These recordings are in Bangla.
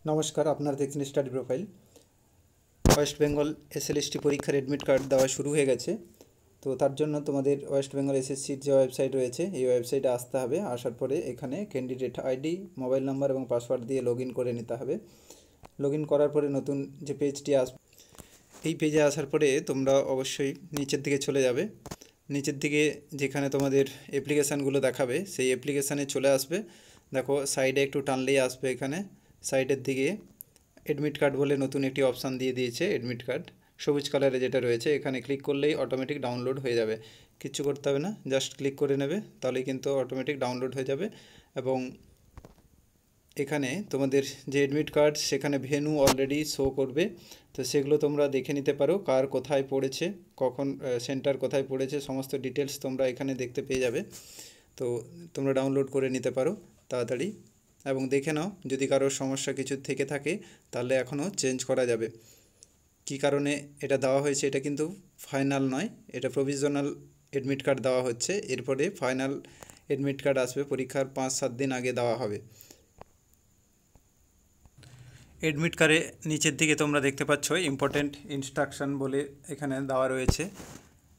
নমস্কার, আপনারা দেখছেন study profile. West Bengal SLST পরীক্ষার অ্যাডমিট কার্ড দেওয়া শুরু হয়ে গেছে। তো তার জন্য তোমাদের ওয়েস্ট বেঙ্গল এসএসসির যে ওয়েবসাইট রয়েছে এই ওয়েবসাইটে আসতে হবে। আসার পরে এখানে ক্যান্ডিডেট আইডি, মোবাইল নাম্বার এবং পাসওয়ার্ড দিয়ে লগ ইন করে নিতে হবে। লগ ইন করার পরে নতুন যে পেজটি আসবে, এই পেজে আসার পরে তোমরা অবশ্যই নিচের দিকে চলে যাবে। নিচের দিকে যেখানে তোমাদের অ্যাপ্লিকেশানগুলো দেখাবে সেই অ্যাপ্লিকেশানে চলে আসবে। দেখো সাইডে একটু টানলেই আসবে, এখানে সাইডের দিকে অ্যাডমিট কার্ড বলে নতুন একটি অপশান দিয়ে দিয়েছে। অ্যাডমিট কার্ড সবুজ কালারে যেটা রয়েছে, এখানে ক্লিক করলেই অটোমেটিক ডাউনলোড হয়ে যাবে। কিচ্ছু করতে হবে না, জাস্ট ক্লিক করে নেবে, তাহলেই কিন্তু অটোমেটিক ডাউনলোড হয়ে যাবে। এবং এখানে তোমাদের যে অ্যাডমিট কার্ড সেখানে ভেন্যু অলরেডি শো করবে, তো সেগুলো তোমরা দেখে নিতে পারো। কার কোথায় পড়েছে, কখন সেন্টার কোথায় পড়েছে, সমস্ত ডিটেলস তোমরা এখানে দেখতে পেয়ে যাবে। তো তোমরা ডাউনলোড করে নিতে পারো তাড়াতাড়ি এবং দেখে নাও যদি কারোর সমস্যা কিছু থেকে থাকে তাহলে এখনও চেঞ্জ করা যাবে। কী কারণে এটা দেওয়া হয়েছে, এটা কিন্তু ফাইনাল নয়, এটা প্রভিশনাল অ্যাডমিট কার্ড দেওয়া হচ্ছে। এরপরে ফাইনাল অ্যাডমিট কার্ড আসবে, পরীক্ষার 5-7 দিন আগে দেওয়া হবে। অ্যাডমিট কার্ডে নিচের দিকে তোমরা দেখতে পাচ্ছ ইম্পর্টেন্ট ইনস্ট্রাকশান বলে এখানে দেওয়া রয়েছে।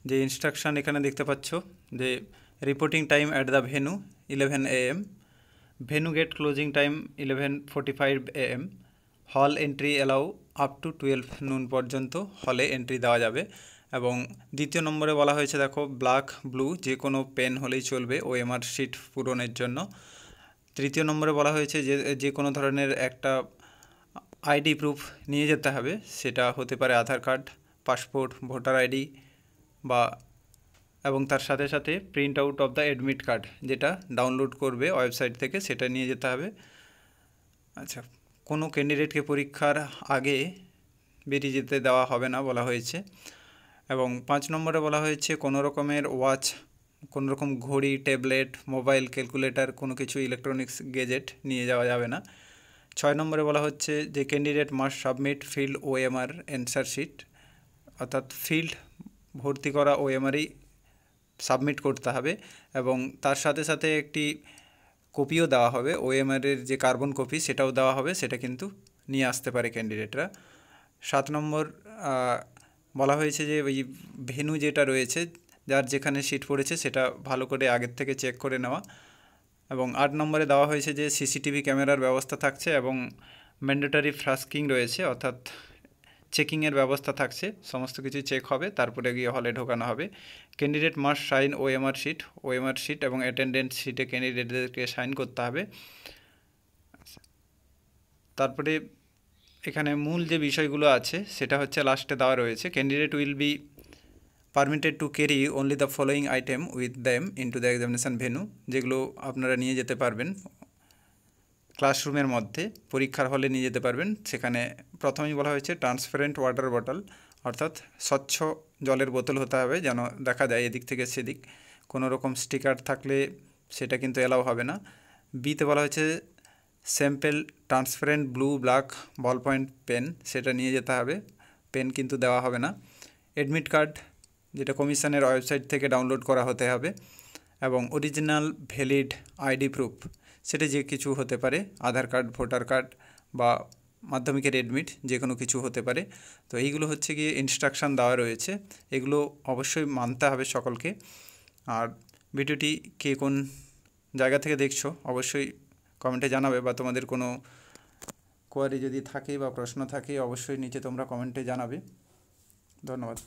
যে ইনস্ট্রাকশান এখানে দেখতে পাচ্ছ যে reporting time at the venue 11 AM, venue gate closing time 11:45 AM, hall entry allow up to 12 noon পর্যন্ত হলে এন্ট্রি দেওয়া যাবে। এবং দ্বিতীয় নম্বরে বলা হয়েছে দেখো ব্ল্যাক ব্লু যে কোনো পেন হলেই চলবে ওএমআর শিট পূরণের জন্য। তৃতীয় নম্বরে বলা হয়েছে যে কোনো ধরনের একটা আইডি প্রুফ নিয়ে যেতে হবে, সেটা হতে পারে আধার কার্ড, পাসপোর্ট, ভোটার আইডি বা এবং তার সাথে সাথে print out of the admit card যেটা ডাউনলোড করবে ওয়েবসাইট থেকে, সেটা নিয়ে যেতে হবে। আচ্ছা, কোনো ক্যান্ডিডেটকে পরীক্ষার আগে বেরিয়ে যেতে দেওয়া হবে না বলা হয়েছে। এবং 5 নম্বরে বলা হয়েছে কোনো রকমের ওয়াচ, কোনো রকম ঘড়ি, ট্যাবলেট, মোবাইল, ক্যালকুলেটর, কোনো কিছু ইলেকট্রনিক্স গেজেট নিয়ে যাওয়া যাবে না। 6 নম্বরে বলা হচ্ছে যে candidate must submit filled OMR answer sheet, অর্থাৎ ফিল্ড ভর্তি করা ওএমআরই সাবমিট করতে হবে এবং তার সাথে সাথে একটি কপিও দেওয়া হবে, ওএমআরের যে কার্বন কপি সেটাও দেওয়া হবে, সেটা কিন্তু নিয়ে আসতে পারে ক্যান্ডিডেটরা। 7 নম্বর বলা হয়েছে যে ওই ভেন্যু যেটা রয়েছে যার যেখানে সিট পড়েছে সেটা ভালো করে আগের থেকে চেক করে নেওয়া। এবং 8 নম্বরে দেওয়া হয়েছে যে সিসিটিভি ক্যামেরার ব্যবস্থা থাকছে এবং ম্যান্ডেটরি ফ্লাস্কিং রয়েছে, অর্থাৎ চেকিংয়ের ব্যবস্থা থাকছে, সমস্ত কিছু চেক হবে তারপরে গিয়ে হলে ঢোকানো হবে। Candidate must sign OMR sheet এবং অ্যাটেন্ডেন্স শিটে ক্যান্ডিডেটদেরকে সাইন করতে হবে। তারপরে এখানে মূল যে বিষয়গুলো আছে সেটা হচ্ছে লাস্টে দেওয়া রয়েছে। Candidate will be permitted to carry only the following item with them into the examination venue, যেগুলো আপনারা নিয়ে যেতে পারবেন ক্লাসরুমের মধ্যে, পরীক্ষার হলে নিয়ে যেতে পারবেন। সেখানে প্রথমেই বলা হয়েছে ট্রান্সপারেন্ট ওয়াটার বটল, অর্থাৎ স্বচ্ছ জলের বোতল হতে হবে যেন দেখা যায় এদিক থেকে সেদিক। কোনো রকম স্টিকার থাকলে সেটা কিন্তু এলাও হবে না। বিতে বলা হয়েছে sample transparent blue black ball point pen, সেটা নিয়ে যেতে হবে, পেন কিন্তু দেওয়া হবে না। অ্যাডমিট কার্ড যেটা কমিশনের ওয়েবসাইট থেকে ডাউনলোড করা হতে হবে এবং অরিজিনাল ভ্যালিড আইডি প্রুফ, সেটা যে কিছু হতে পারে, আধার কার্ড, ভোটার কার্ড বা মাধ্যমিকের অ্যাডমিট, যে কোনো কিছু হতে পারে। তো এইগুলো হচ্ছে গিয়ে ইনস্ট্রাকশান দেওয়া রয়েছে, এগুলো অবশ্যই মানতে হবে সকলকে। আর ভিডিওটি কে কোন জায়গা থেকে দেখছো অবশ্যই কমেন্টে জানাবে, বা তোমাদের কোনো কোয়ারি যদি থাকে বা প্রশ্ন থাকে অবশ্যই নিচে তোমরা কমেন্টে জানাবে। ধন্যবাদ।